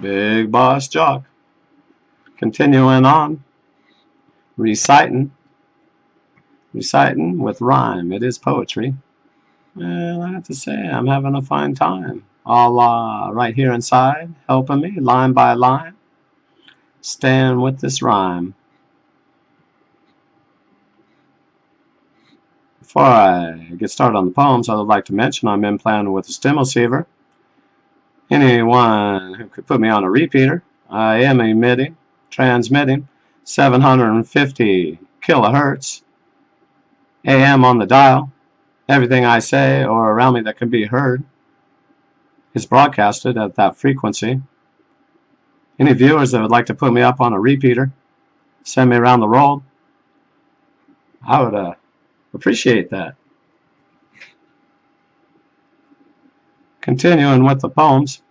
Big Boss Jock. Continuing on, reciting with rhyme. It is poetry. And I have to say, I'm having a fine time. All right here inside, helping me line by line. Stand with this rhyme. Before I get started on the poems, I would like to mention I'm implanted with a Stimoceiver. Anyone who could put me on a repeater, I am transmitting 750 kilohertz AM on the dial. Everything I say or around me that can be heard is broadcasted at that frequency. Any viewers that would like to put me up on a repeater, send me around the world, I would appreciate that. Continuing with the poems,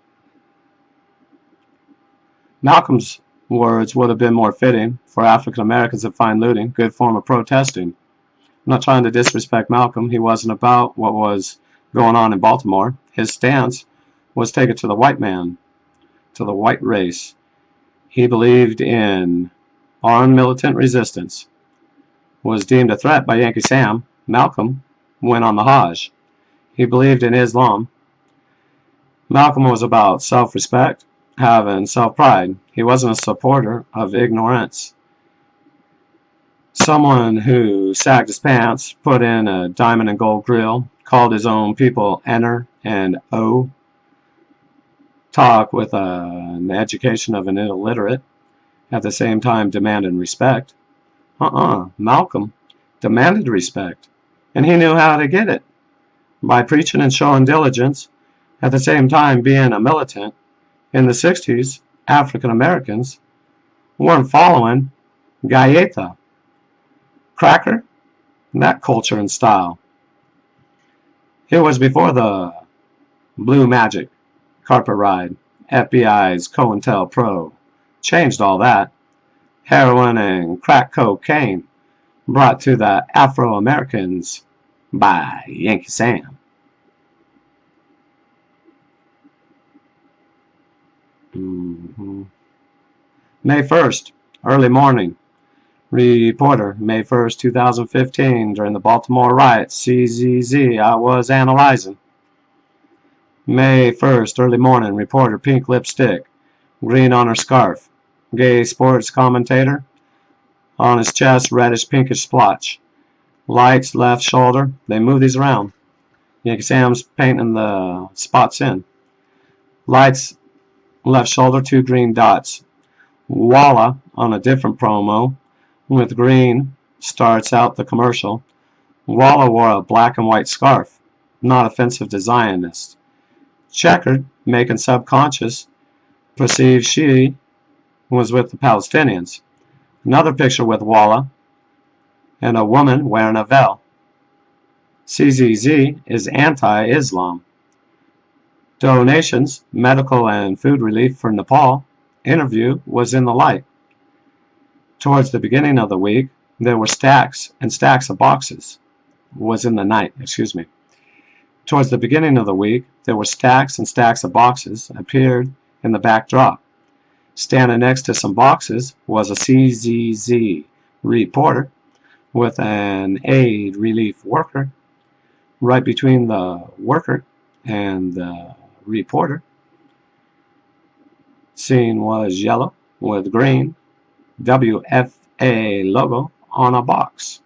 Malcolm's words would have been more fitting for African Americans to find looting good form of protesting. I'm not trying to disrespect Malcolm. He wasn't about what was going on in Baltimore. His stance was taken to the white man, to the white race. He believed in armed militant resistance. Was deemed a threat by Yankee Sam. Malcolm went on the Hajj. He believed in Islam. Malcolm was about self-respect, having self-pride. He wasn't a supporter of ignorance. Someone who sagged his pants, put in a diamond and gold grill, called his own people Enter and O, talk with an education of an illiterate, at the same time demanded respect. Malcolm demanded respect, and he knew how to get it. By preaching and showing diligence, at the same time being a militant. In the 60s, African Americans weren't following Galleta, cracker, that culture and style. It was before the Blue Magic, carpet ride, FBI's COINTELPRO changed all that. Heroin and crack cocaine brought to the Afro-Americans by Yankee Sam. May 1st, early morning. Reporter, May 1st, 2015, during the Baltimore Riots, CZZ, I was analyzing. May 1st, early morning. Reporter, pink lipstick, green on her scarf. Gay sports commentator, on his chest, reddish pinkish splotch. Lights, left shoulder. They move these around. Yankee Sam's painting the spots in. Lights, left shoulder, 2 green dots. Walla on a different promo with green starts out the commercial. Walla wore a black and white scarf, not offensive to Zionists. Checkered, making subconscious perceive she was with the Palestinians. Another picture with Walla and a woman wearing a veil. CZZ is anti-Islam. Donations, medical and food relief for Nepal. Interview was in the light. Towards the beginning of the week, there were stacks and stacks of boxes. Was in the night, excuse me. Towards the beginning of the week, there were stacks and stacks of boxes appeared in the backdrop. Standing next to some boxes was a CZZ reporter with an aid relief worker. Right between the worker and the reporter, scene was yellow with green WFA logo on a box,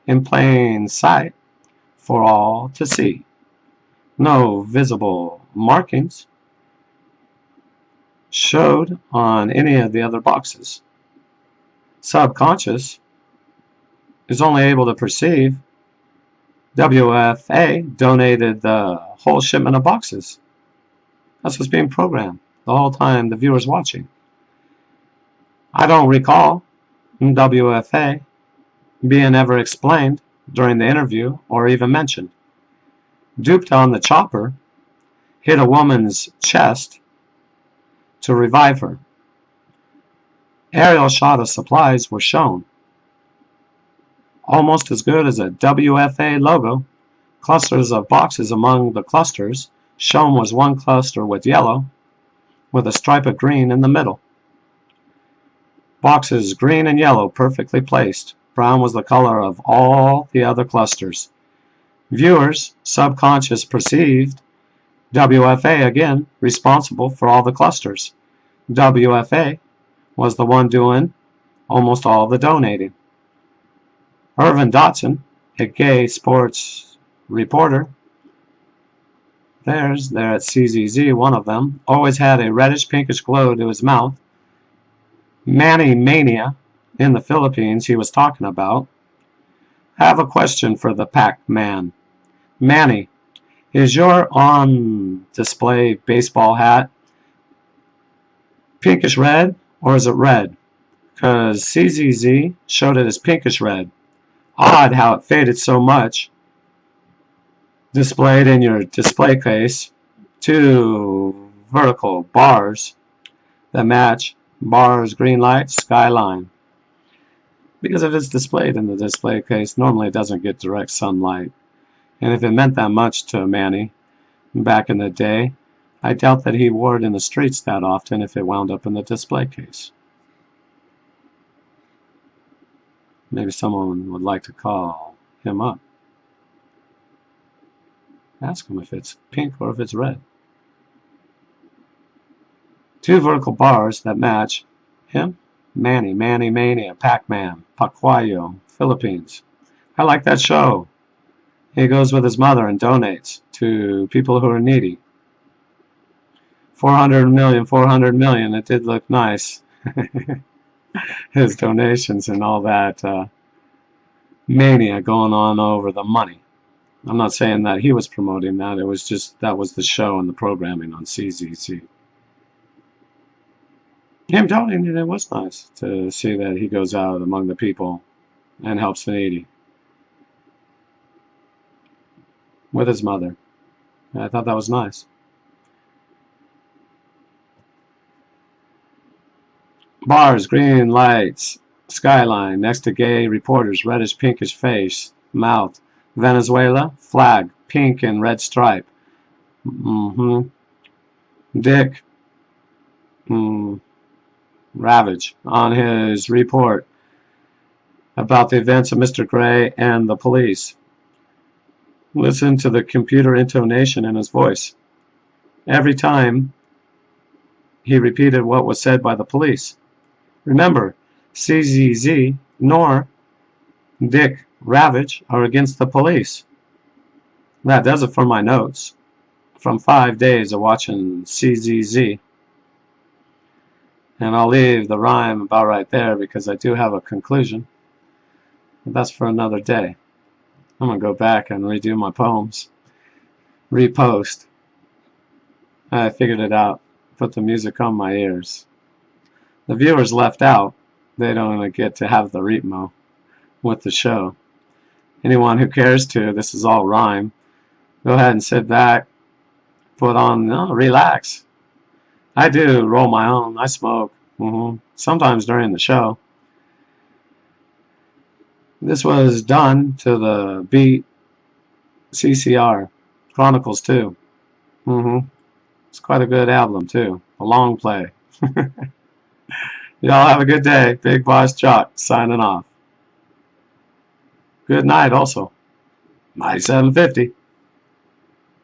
in plain sight for all to see. No visible markings showed on any of the other boxes. Subconscious is only able to perceive WFA donated the whole shipment of boxes. That's what's being programmed the whole time the viewer's watching. I don't recall WFA being ever explained during the interview or even mentioned. Duped on the chopper, hit a woman's chest to revive her. Aerial shot of supplies were shown. Almost as good as a WFA logo. Clusters of boxes among the clusters. Shown was one cluster with yellow, with a stripe of green in the middle. Boxes green and yellow perfectly placed. Brown was the color of all the other clusters. Viewers, subconscious perceived, WFA again, responsible for all the clusters. WFA was the one doing almost all the donating. Irvin Dotson, a gay sports reporter, there at CZZ, one of them, always had a reddish-pinkish glow to his mouth. Manny Mania, in the Philippines, he was talking about. I have a question for the Pac-Man. Manny, is your on-display baseball hat pinkish red, or is it red? Because CZZ showed it as pinkish red. Odd how it faded so much. Displayed in your display case, two vertical bars that match bars, green light, skyline. Because if it's displayed in the display case, normally it doesn't get direct sunlight. And if it meant that much to Manny back in the day, I doubt that he wore it in the streets that often if it wound up in the display case. Maybe someone would like to call him up. Ask him if it's pink or if it's red. Two vertical bars that match him. Manny Mania, Pac-Man, Pacuayo, Philippines. I like that show. He goes with his mother and donates to people who are needy. 400 million. It did look nice. His donations and all that mania going on over the money. I'm not saying that he was promoting that. It was just that was the show and the programming on CZC. Him donating, it was nice to see that he goes out among the people and helps the needy with his mother. I thought that was nice. Bars, green lights, skyline, next to gay reporters, reddish pinkish face, mouth. Venezuela, flag, pink and red stripe. Dick Ravage on his report about the events of Mr. Gray and the police. Listen to the computer intonation in his voice. Every time he repeated what was said by the police. Remember, CZZ nor Dick Ravage are against the police. That does it for my notes from 5 days of watching CZZ. And I'll leave the rhyme about right there because I do have a conclusion. But that's for another day. I'm going to go back and redo my poems. Repost. I figured it out. Put the music on my ears. The viewers left out. They don't get to have the ritmo with the show. Anyone who cares to, this is all rhyme. Go ahead and sit back. Put on, relax. I do roll my own. I smoke. Sometimes during the show. This was done to the beat CCR. Chronicles too. It's quite a good album too. A long play. Y'all have a good day. Big Boss Chuck signing off. Good night also. 9750.